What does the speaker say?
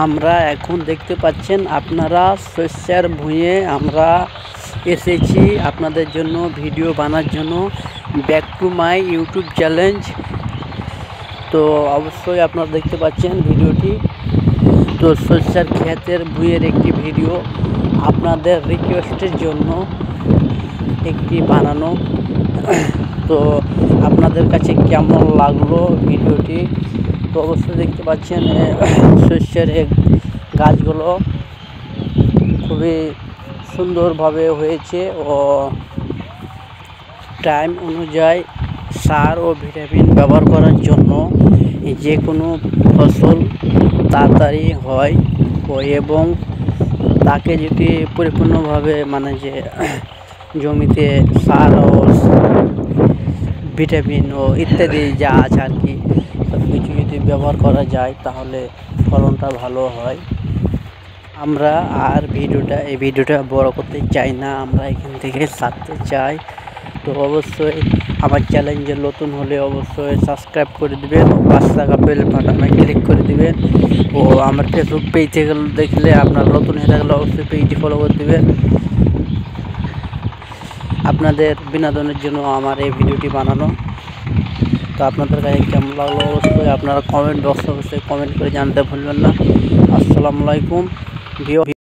আমরা এখন দেখতে পাচ্ছেন আপনারা শস্যের ভুঁইয়ে আমরা এসেছি আপনাদের জন্য ভিডিও বানার জন্য। Back to my YouTube challenge. তো অবশ্যই আপনারা দেখতে পাচ্ছেন ভিডিওটি। তো শস্যের ক্ষেতের ভুঁইয়ের একটি ভিডিও আপনাদের রিকোয়েস্টের জন্য একটি বানানো। তো আপনাদের কাছে কেমন লাগলো ভিডিওটি, তো অবশ্যই দেখতে পাচ্ছেন শস্যের গাছগুলো খুবই সুন্দরভাবে হয়েছে ও টাইম অনুযায়ী সার ও ভিটামিন ব্যবহার করার জন্য যে কোনো ফসল তাড়াতাড়ি হয় এবং তাকে যদি পরিপূর্ণভাবে যে জমিতে সার ও ভিটামিন ও ইত্যাদি যা আছে আর কি সব কিছু যদি ব্যবহার করা যায় তাহলে ফলনটা ভালো হয়। আমরা আর এই ভিডিওটা বড় করতে চাই না, আমরা এখান থেকে ছাড়তে চাই। তো অবশ্যই আমার চ্যালেঞ্জে নতুন হলে অবশ্যই সাবস্ক্রাইব করে দিবেন ও পাশে থাকা বেল বাটনে ক্লিক করে দিবেন। ও আমার ফেসবুক পেজ থেকে দেখলে আপনার নতুন হয়ে থাকলে অবশ্যই পেজটি ফলো করে দিবেন। আপনাদের বিনোদনের জন্য আমার এই ভিডিওটি বানানো। তো আপনাদের কাছে কেমন লাগলো অবশ্যই আপনারা কমেন্ট বক্সে অবশ্যই কমেন্ট করে জানতে ভুলবেন না। আসসালামু আলাইকুম।